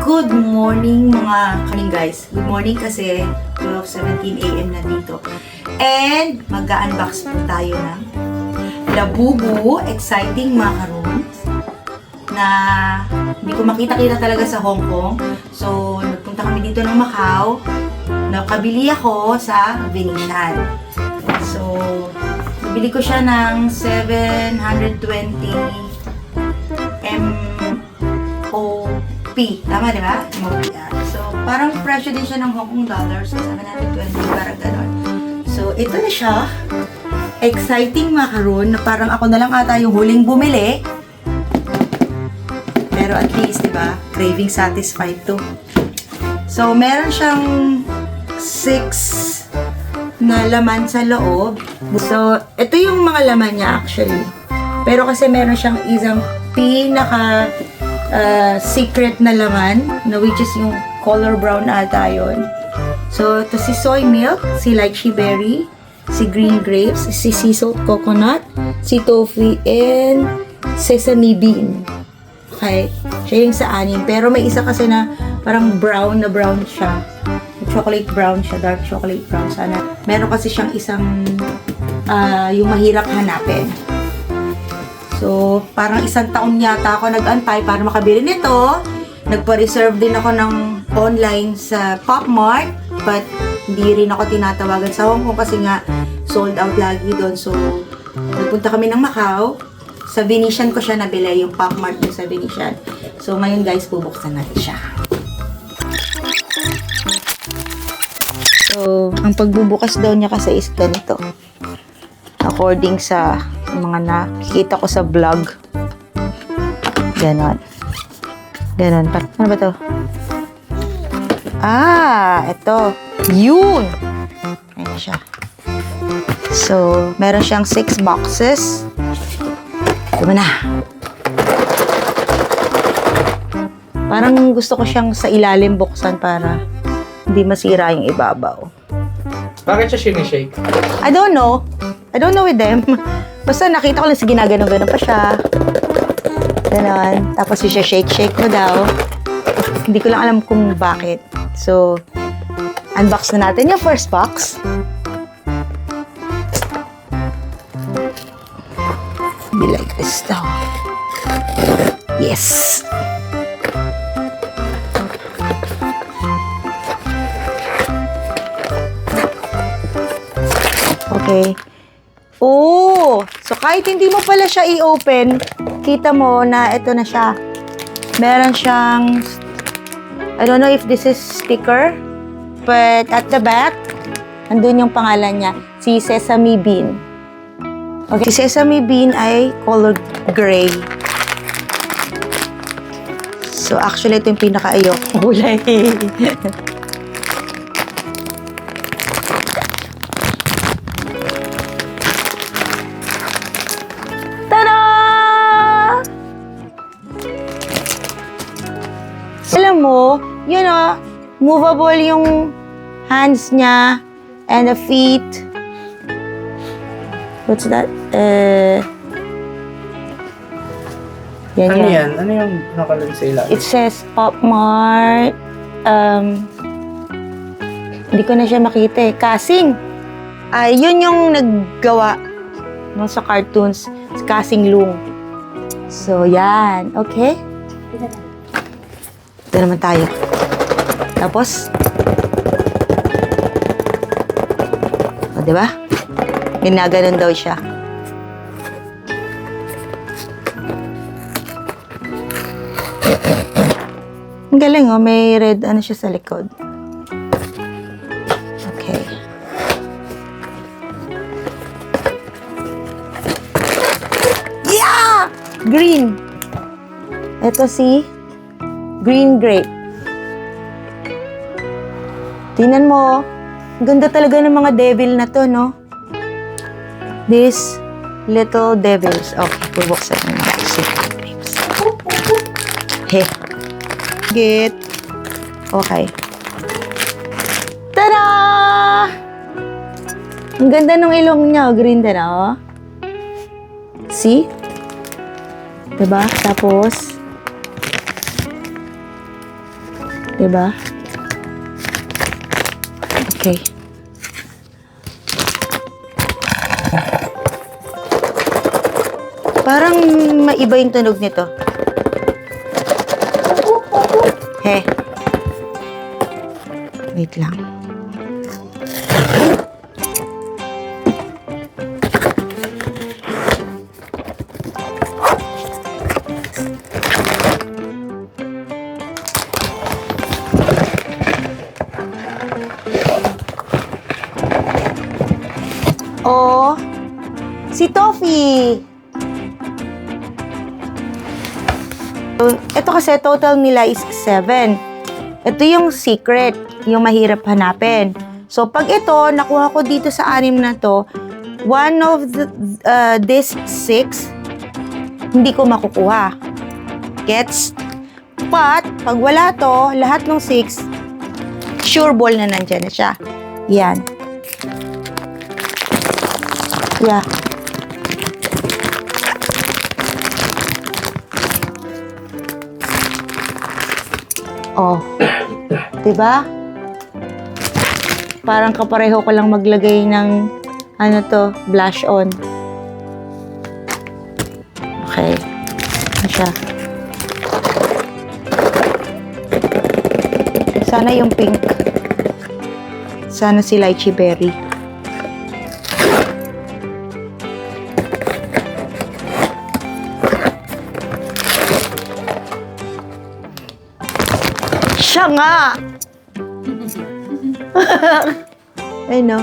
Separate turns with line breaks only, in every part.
Good morning mga kaning guys. Good morning kasi 12:17 AM na dito. And mag-unbox po tayo ng Labubu exciting macarons na hindi ko makita-kita talaga sa Hong Kong. So, nagpunta kami dito ng Macau. Nakabili ako sa Venetian. So, nabili ko siya ng 720 MOP. Tama, di ba? MOP. So, parang presyo din siya ng Hong Kong dollars. So, 720, parang gano'n. So, ito na siya. Exciting macaron na parang ako na lang ata yung huling bumili. Pero at least, di ba? Craving satisfied to. So, meron siyang 6 na laman sa loob. So, ito yung mga laman niya actually. Pero kasi meron siyang isang pinaka secret na laman na which is yung color brown ata yun. So, ito si soy milk, si lychee berry, si green grapes, si sea salt coconut, si tofu, and sesame bean. Okay? Siya yung sa anim. Pero may isa kasi na parang brown na brown siya. Chocolate brown siya, dark chocolate brown. Sana. Meron kasi siyang isang yung mahirap hanapin. So, parang isang taon yata ako nag-antay para makabili nito. Nagpa-reserve din ako ng online sa PopMart. But, hindi rin ako tinatawagan sa Hong Kong kasi nga sold out lagi doon. So, nagpunta kami ng Macau. Sa Venetian ko siya nabili, yung PopMart doon sa Venetian. So, ngayon guys, bubuksan natin siya. So, ang pagbubukas daw niya kasi is ganito. According sa mga nakikita ko sa vlog. Ganon. Ganon. Ano ba to? Ito. Yun! Ayan siya. So, meron siyang 6 boxes. Ito na. Parang gusto ko siyang sa ilalim buksan para hindi masira yung ibabaw.
Bakit siya sinishake?
I don't know with them. Basta nakita ko lang si ginaganon-ganon pa siya. Ganon. Tapos siya shake mo daw. Hindi ko lang alam kung bakit. So, unbox na natin yung first box. Be like this daw. Yes! Okay. Oh! So, kahit hindi mo pala siya i-open, kita mo na ito na siya. Meron siyang, I don't know if this is sticker, but at the back, andun yung pangalan niya, si Sesame Bean. Okay, si Sesame Bean ay color gray. So, actually, ito yung pinaka-ayok kulay. Alam mo, yun o, movable yung hands niya and the feet. What's that? Yan
Ano
yan.
yan? Ano yung nakalagay sa ilalim?
It says PopMart. Hindi ko na siya makita eh. Casing. Yun yung naggawa no, sa cartoons. Casing Loong. So, yan. Okay? Ito naman tayo. Tapos, diba? Ginaganon daw siya. Ang galing, oh. May red, ano siya sa likod. Okay. Yeah! Green. Ito si green grape. Tingnan mo, ang ganda talaga ng mga devil na to, no? These little devils. Okay, bubuksan na natin si grapes. Hey. Get. Okay. Tada! Ang ganda ng ilong niya, green din, oh. See? Diba? Tapos, Diba? Okay. Parang maiba yung tunog nito. He. Wait lang. Oh, si Toffee. Ito kasi total nila is 7. Ito yung secret, yung mahirap hanapin. So, pag ito, nakuha ko dito sa 6 na to, one of this 6, hindi ko makukuha. Gets? But, pag wala to, lahat ng 6, sure ball na nandyan na siya. Yan. Yeah. Oh. 'Di ba? Parang kapareho ko lang maglagay ng ano to, blush on. Okay. Ano siya? Sana yung pink. Sana si lychee berry. Siya nga! Ayun no?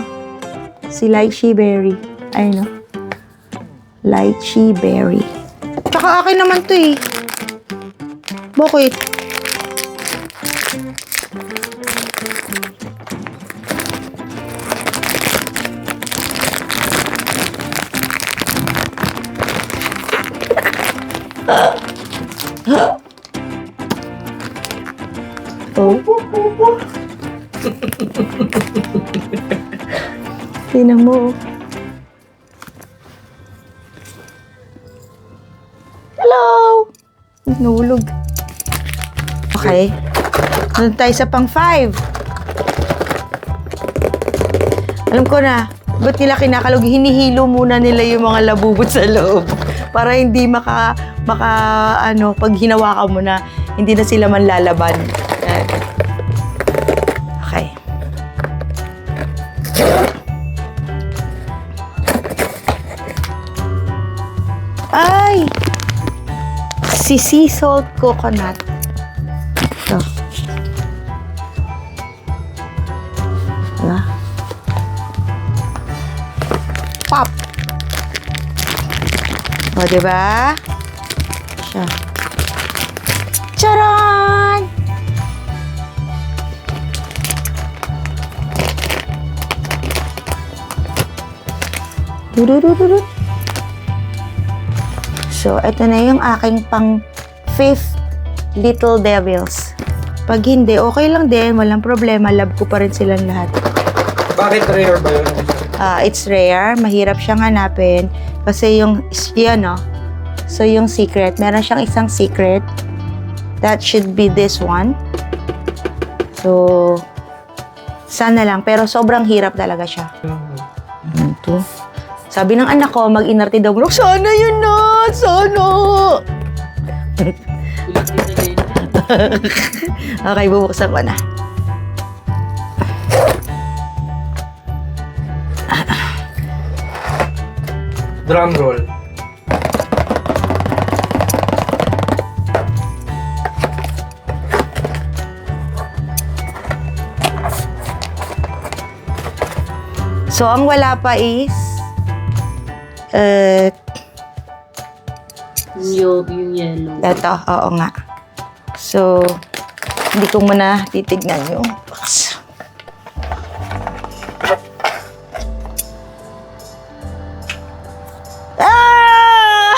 Si lychee berry. Ayun no? Lychee berry. Tsaka akin naman to eh. Bakit? Oh. Tingnan mo. Hello! Nahulog. Okay. Doon tayo sa pang 5. Alam ko na. Ba't nila kinakalog? Hinihilo muna nila yung mga labubot sa loob. Para hindi pag hinawakan mo na, hindi na sila manlalaban. Okay. Ay! Si sea salt coconut. Ito. Diba? Pop! O, diba? Siya. Charan! Dururururut. So, ito na yung aking pang 5th Little Devils. Pag hindi, okay lang din. Walang problema. Love ko pa rin silang lahat.
Bakit rare ba yun?
It's rare. Mahirap siyang hanapin. Kasi yung, yan no? So, yung secret. Meron siyang isang secret. That should be this one. So, sana lang. Pero sobrang hirap talaga siya. Ito. Sabi ng anak ko, mag-inarte daw. Sana yun na! Sana! Okay, bubuksan ko na.
Drum roll.
So, ang wala pa is
yung yellow.
ito, oo nga. So, hindi ko muna titignan yung box. Ah!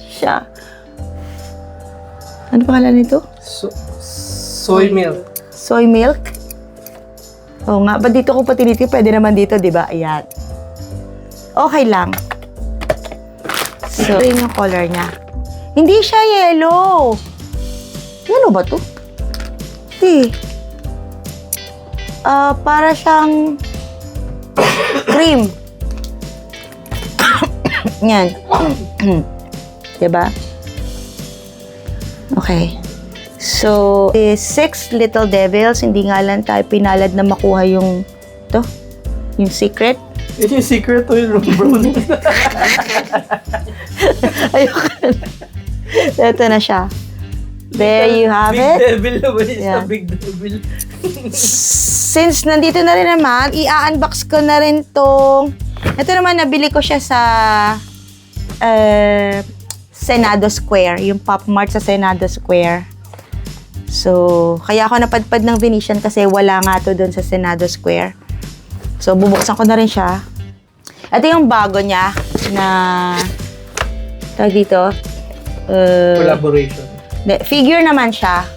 Siya. Ano pangalan nito?
Soy milk.
Soy milk? Oo nga. Ba't dito ko pa tinitig? Pwede naman dito, di ba? Ayan. Okay lang. So, yun yung color niya. Hindi siya yellow. Yellow ba to? Hindi. Para siyang cream. Yan. Diba? Okay. So, 6 Little Devils. Hindi nga lang tayo pinalad na makuha yung yung secret.
Ito yung secret to yung bro.
Ayoko. Ito na siya. There you have
Big
it.
devil naman yung
Yeah.
sa big devil.
Since nandito na rin naman, i-unbox ko na rin tong... Ito naman, nabili ko siya sa Senado Square. Yung Pop Mart sa Senado Square. So, kaya ako napadpad ng Venetian kasi wala nga to doon sa Senado Square. So, bubuksan ko na rin siya. Ito yung bago niya na... Tawag dito.
Collaboration.
Figure naman siya.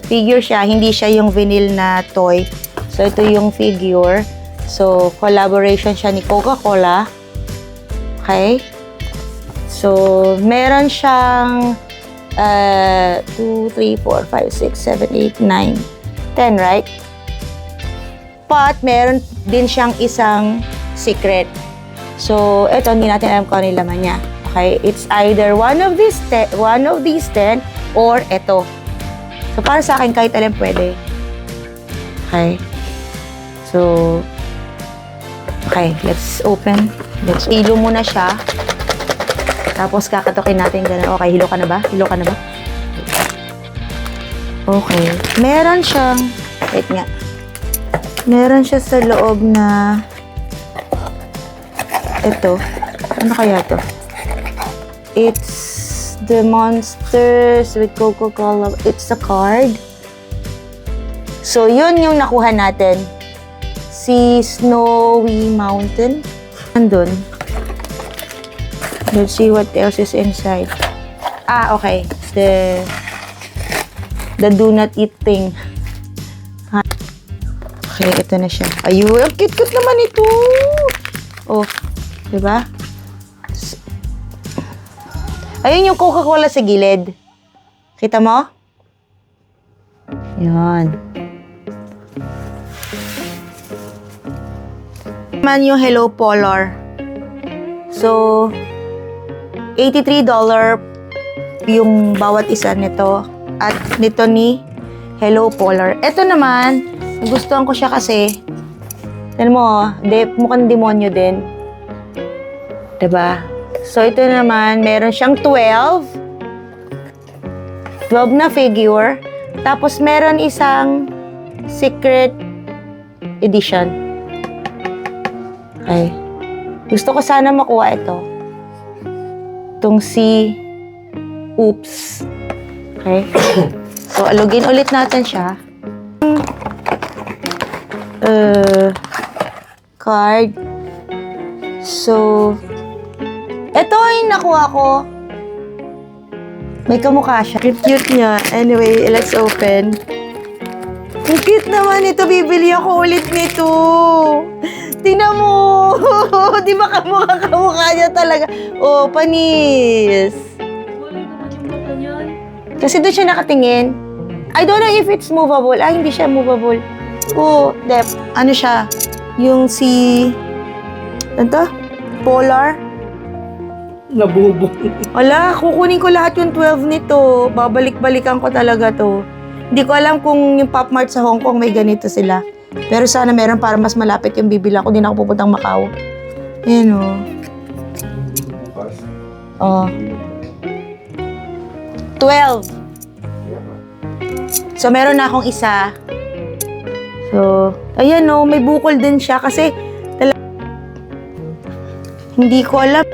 Figure siya, hindi siya yung vinyl na toy. So, ito yung figure. So, collaboration siya ni Coca-Cola. Okay? So, meron siyang 2, 3, 4, 5, 6, 7, 8, 9, 10, right? But, meron din siyang isang secret. So, ito, hindi natin alam kung ano yung laman niya. Okay? It's either one of these 10 or ito. So, para sa akin, kahit alin pwede. Okay? So, okay, let's open. Let's hilo muna siya. Tapos, kakatukin natin ganun. Okay, hilo ka na ba? Hilo ka na ba? Okay. Meron siyang, wait nga. Meron siya sa loob na, ito. Ano kaya to? It's the Monsters with Coca-Cola. It's a card. So, yun yung nakuha natin. Si Snowy Mountain. Andun. Let's see what else is inside. Okay. The do not eat thing. Okay, ito na siya. Ayun, ang cute-cute naman ito. Oh, diba? Ayun yung Coca-Cola sa gilid. Kita mo? Yan. Man yung Hello Polar. So, $83 yung bawat isa nito. At nito ni Hello Polar. Ito naman, gustuhan ko siya kasi, alam mo, mukhang demonyo din. Diba? So, ito naman, meron siyang 12 na figure. Tapos, meron isang secret edition. Okay. Gusto ko sana makuha ito. Itong si Oops. Okay. So, alugin ulit natin siya. Card. So, ito yung nakuha ko. May kamukha siya. Cute niya. Anyway, let's open. Ang cute naman ito. Bibili ako ulit nito. Tingnan mo. Di ba kamukha niya talaga? Oh, panis.
Wala naman yung mata niyan.
Kasi doon siya nakatingin. I don't know if it's movable. Hindi siya movable. Oh, ano siya? Yung si... Ano to? Polar.
Nabubog.
Wala, kukunin ko lahat yung 12 nito. Babalik-balikan ko talaga to. Hindi ko alam kung yung Pop Mart sa Hong Kong may ganito sila. Pero sana meron para mas malapit yung bibilang ko. Hindi na ako pupuntang Macau. Ayan o. Oh. 12. So, meron na akong isa. So, ayan o. May bukol din siya kasi hindi ko alam.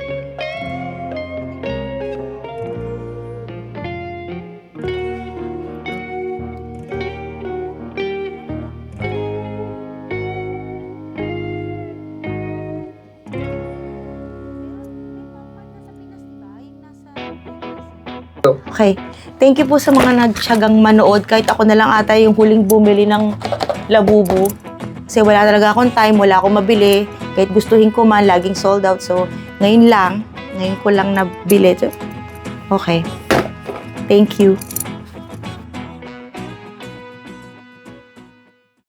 Okay. Thank you po sa mga nagtiyagang manood. Kahit ako na lang ata yung huling bumili ng labubu. Kasi wala talaga akong time, wala akong mabili. Kahit gustuhin ko man, laging sold out. So, ngayon ko lang nabili. Okay. Thank you.